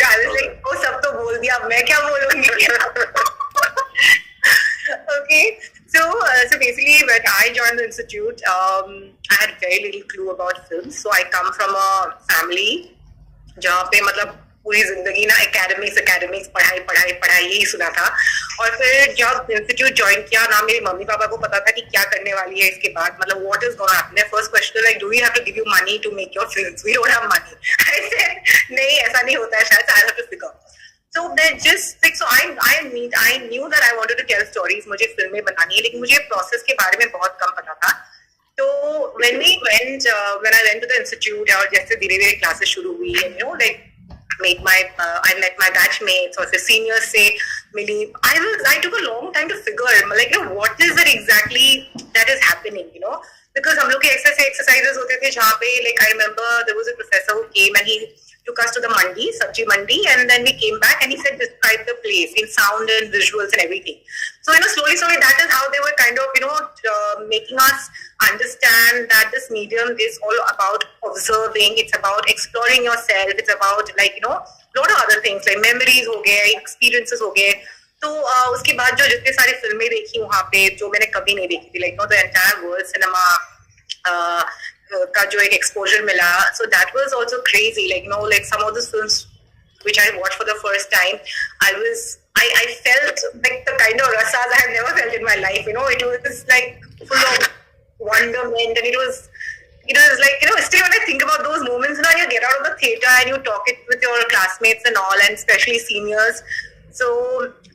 I was like, oh, सब तो बोल दिया, अब मैं क्या बोलूँगी? Okay, so basically when I joined the institute, I had very little clue about films. So I come from a family जहाँ पे मतलब पूरी जिंदगी ना एकेडमिक्स पढ़ाई यही सुना था. और फिर जब इंस्टीट्यूट ज्वाइन किया ना, मेरे मम्मी पापा को पता था कि क्या करने वाली है इसके बाद, मतलब what is gonna happen. First question like, do we have to give you money to make your films? We don't have money. I said नहीं, ऐसा नहीं होता है शायद. I have to figure. So they just like, so I knew that I wanted to tell stories. मुझे फिल्में बनानी है, लेकिन मुझे प्रोसेस के बारे में बहुत कम पता था. तो when I went to the institute, और जैसे धीरे-धीरे क्लासेस शुरू हुई, and like I met my batchmates और फिर seniors से मिली. I took a long time to figure like what is it exactly that is happening, because हम लोग के ऐसे exercises होते थे जहाँ पे like I remember there was a professor who came and he took us to the mandi, sabji mandi, and then we came back and he said describe the place in sound and visuals and everything. So slowly that is how they were kind of making us understand that this medium is all about observing, it's about exploring yourself, it's about like lot of other things like memories हो गए, experiences हो गए. तो उसके बाद जो जितने सारी फिल्में देखी वहाँ पे जो मैंने कभी नहीं देखी थी, like the entire world cinema का जो एक exposure मिला, so that was also crazy. Like some of the films which I watched for the first time, I felt like the kind of rasas I have never felt in my life. It was like full of wonderment, and it was like still when I think about those moments, you get out of the theater and you talk it with your classmates and all, and especially seniors. So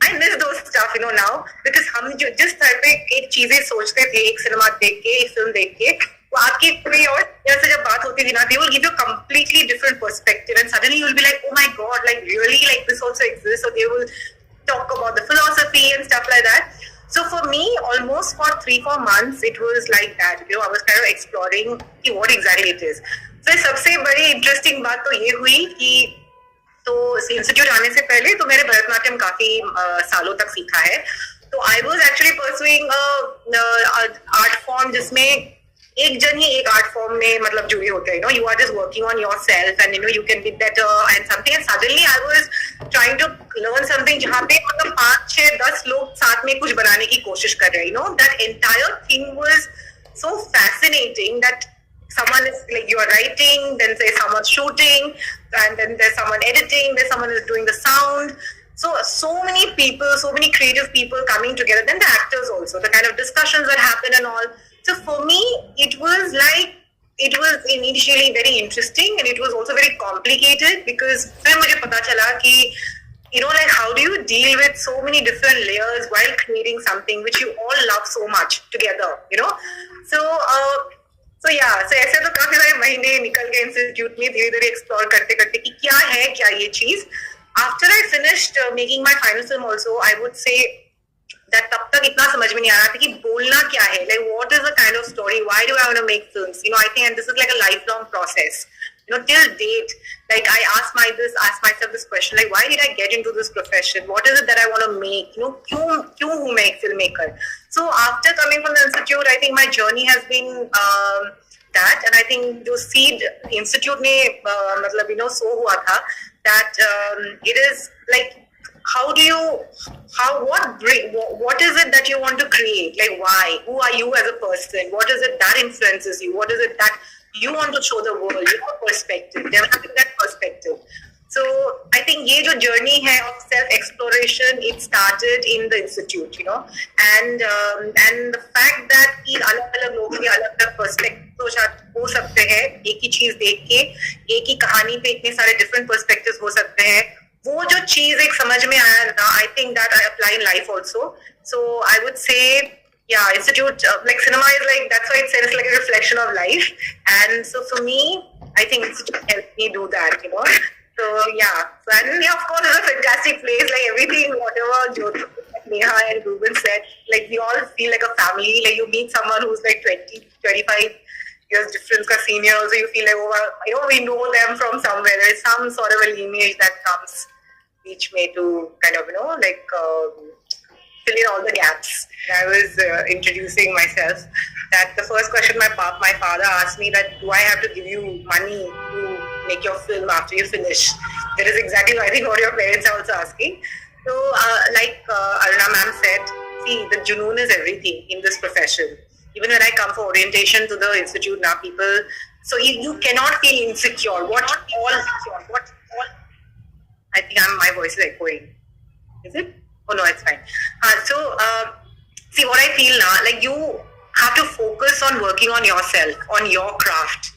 I miss those stuff now, because हम जो जिस तरह पे एक चीजें सोचते थे एक सिनेमा देख के, एक फिल्म देख के, वो आपकी कोई और से जब बात होती थी ना, they will give you a completely different perspective, and suddenly you will be like, oh my god, like really, like this also exists. So they will talk about the philosophy and stuff like that. So for me, almost for 3-4 months, it was like that. I was kind of exploring what exactly it is. So सबसे बड़ी interesting बात तो ये हुई कि तो institute आने से पहले तो मैंने भरतनाट्यम काफी सालों तक सीखा है. तो I was actually pursuing art form जिसमें एक जन ही एक आर्ट फॉर्म में मतलब जुड़े होते हैं. You are just working on yourself and you can be better and something, and suddenly I was trying to learn something जहाँ पे मतलब 5-6-10 लोग साथ में कुछ बनाने की कोशिश कर रहे हैं. That entire thing was so fascinating that someone is like, you are writing, then there's someone shooting, and then there's someone editing, there's someone who's doing the sound. So many people, so many creative people coming together. Then the actors also, the kind of discussions that happen and all. So for me, it was initially very interesting, and it was also very complicated, because फिर मुझे पता चला कि like how do you deal with so many different layers while creating something which you all love so much together, So ऐसे तो काफी सारे महीने निकल गए इंस्टीट्यूट में धीरे धीरे एक्सप्लोर करते करते कि क्या ये चीज. After I finished making my final film also, I would say that तब तक इतना समझ में नहीं आ रहा था कि बोलना क्या है, like what is the kind of story, why do I want to make films. I think and this is like a life long process. Till date, like I ask myself this question, like why did I get into this profession? What is it that I want to make? क्यों हूँ मैं एक filmmaker? So after coming from the institute, I think my journey has been that, and I think जो seed institute ने मतलब so हुआ था that it is like what is it that you want to create? Like why? Who are you as a person? What is it that influences you? What is it that you want to show the world, your perspective, developing that perspective. So I think ये जो journey है of self exploration, it started in the institute, and the fact that कि अलग-अलग लोगों के अलग-अलग perspectives हो सकते हैं, एक ही चीज देख के एक ही कहानी पे इतने सारे different perspectives हो सकते हैं, वो जो चीज एक समझ में आया ना, I think that I apply in life also. So I would say, yeah, institute like cinema is like, that's why it says like a reflection of life, and so for me, I think institute helped me do that. So yeah, and of course it's a fantastic place, like everything, whatever Jyoti, Neha and Ruben said, like we all feel like a family. Like you meet someone who's like 20-25 years difference ka senior, also you feel like we know them from somewhere. There's some sort of a lineage that comes each way to kind of like fill in all the gaps. I was introducing myself, that the first question my father asked me, that do I have to give you money to make your film after you finish? That is exactly I think what your parents are also asking. So, like Aruna ma'am said, see, the junoon is everything in this profession. Even when I come for orientation to the institute now, people, so you cannot feel insecure. What all, I think my voice is echoing. Is it? Oh no, it's fine. See what I feel now, like you have to focus on working on yourself, on your craft.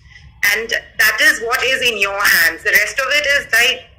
And that is what is in your hands. The rest of it is like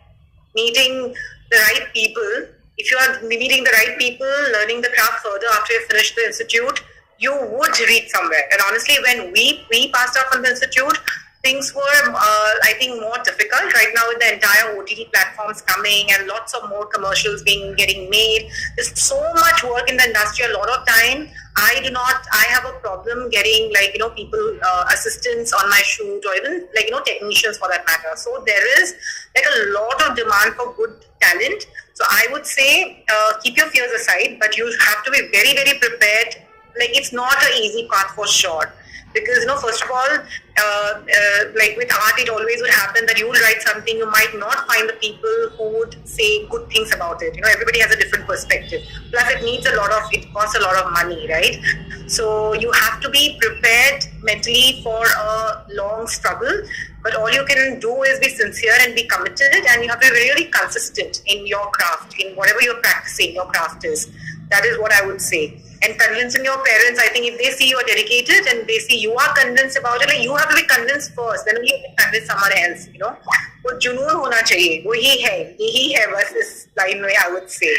meeting the right people. If you are meeting the right people, learning the craft further after you finish the institute, you would reach somewhere. And honestly, when we passed out from the institute, things were, I think, more difficult. Right now with the entire OTT platforms coming and lots of more commercials getting made, there's so much work in the industry. A lot of time, I have a problem getting people, assistants on my shoot, or even technicians for that matter. So there is a lot of demand for good talent. So I would say keep your fears aside, but you have to be very, very prepared. It's not an easy path for sure. Because, first of all, with art, it always would happen that you will write something, you might not find the people who would say good things about it. Everybody has a different perspective. Plus, it costs a lot of money, right? So you have to be prepared mentally for a long struggle. But all you can do is be sincere and be committed, and you have to be really consistent in your craft, in whatever you're practicing, your craft is. That is what I would say. And convincing your parents, I think if they see you are dedicated and they see you are convinced about it, you have to be convinced first, then you can convince someone else, वो जुनून होना चाहिए, वो यही है बस इस line में, I would say.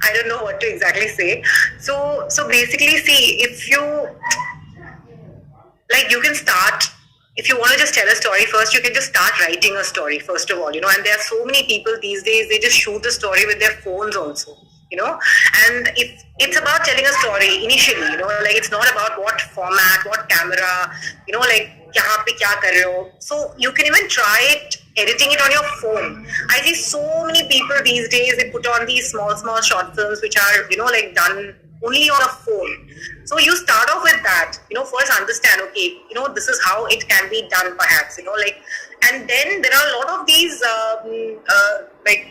I don't know what to exactly say. So basically, see, if you can start, if you want to just tell a story first, you can just start writing a story first of all, and there are so many people these days, they just shoot a story with their phones also. And it's about telling a story initially, it's not about what format, what camera, yahan pe kya kar rahe ho. So you can even try editing it on your phone. I see so many people these days, they put on these small short films which are, done only on a phone. So you start off with that, first understand, okay, this is how it can be done perhaps, and then there are a lot of these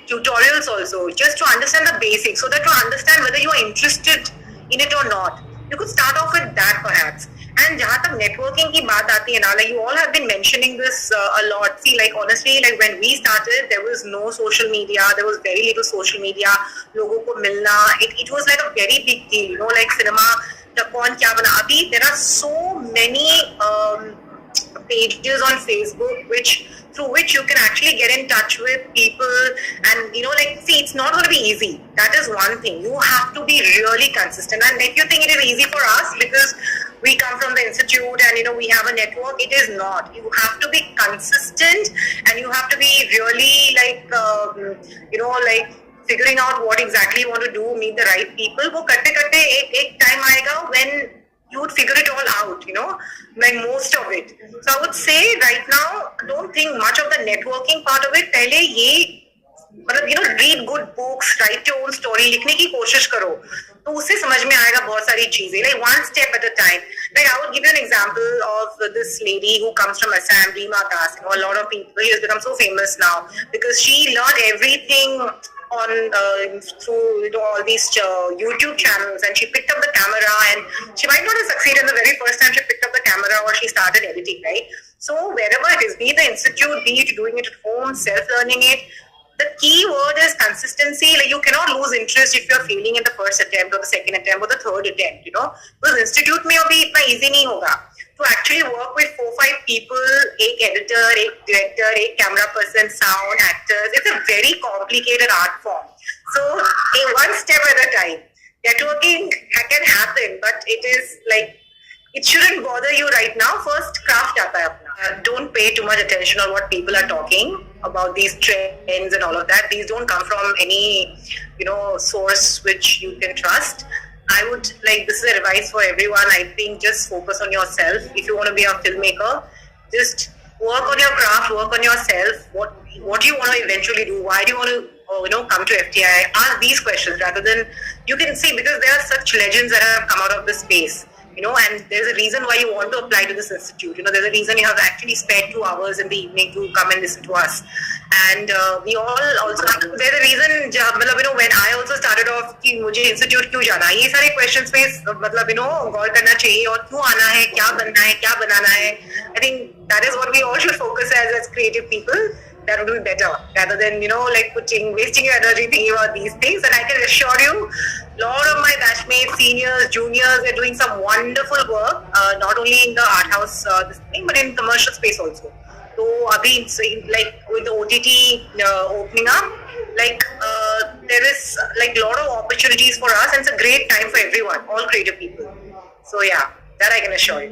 tutorials also, just to understand the basics, so that to understand whether you are interested in it or not. You could start off with that perhaps. And jahan tak networking ki baat aati hai na, you all have been mentioning this a lot. See, honestly, when we started, there was no social media, there was very little social media, logo ko milna, it was like a very big deal, cinema, kaun kya bana. Abhi, there are so many pages on Facebook through which you can actually get in touch with people, and see, it's not going to be easy. That is one thing. You have to be really consistent. And if you think it is easy for us because we come from the institute and we have a network, it is not. You have to be consistent, and you have to be really figuring out what exactly you want to do, meet the right people. वो करते करते एक time आएगा when you would figure it all out, most of it. So I would say right now, don't think much of the networking part of it. पहले ये read good books, write your own story, लिखने की कोशिश करो, तो उससे समझ में आएगा बहुत सारी चीजें, one step at a time. I would give you an example of this lady who comes from Assam, Reema Das. A lot of people, she has become so famous now because she learned everything on through all these YouTube channels, and she picked up the camera, and she might not have succeeded the very first time she picked up the camera or she started editing, right? So wherever it is, be it the institute, be it doing it at home, self-learning it, the key word is consistency. You cannot lose interest if you're failing in the first attempt or the second attempt or the third attempt, because institute mein abhi itna easy nahi hoga. To actually work with 4-5 people, एक editor, एक director, एक camera person, sound, actors, it's a very complicated art form. So one step at a time. Networking can happen, but it is it shouldn't bother you right now. First, craft aata hai apna. Don't pay too much attention on what people are talking about these trends and all of that. These don't come from any, source which you can trust. I would this is advice for everyone. I think just focus on yourself. If you want to be a filmmaker, just work on your craft, work on yourself. What do you want to eventually do? Why do you want to come to FTI? Ask these questions rather than, you can see, because there are such legends that have come out of the space. and there's a reason why you want to apply to this institute. There's a reason you have actually spent 2 hours in the evening to come and listen to us. And we all also, there's a reason, when I also started off कि मुझे institute क्यों जाना है, ये सारे questions पे गौर करना चाहिए, और क्यों आना है, क्या बनना है, क्या बनाना है. I think that is what we all should focus as creative people. That would be better rather than wasting your energy thinking about these things. And I can assure you, a lot of my batchmates, seniors, juniors, are doing some wonderful work, not only in the art house but in commercial space also. So abhi, with the OTT opening up, there is a lot of opportunities for us, and it's a great time for everyone, all creative people. So yeah, that I can assure you.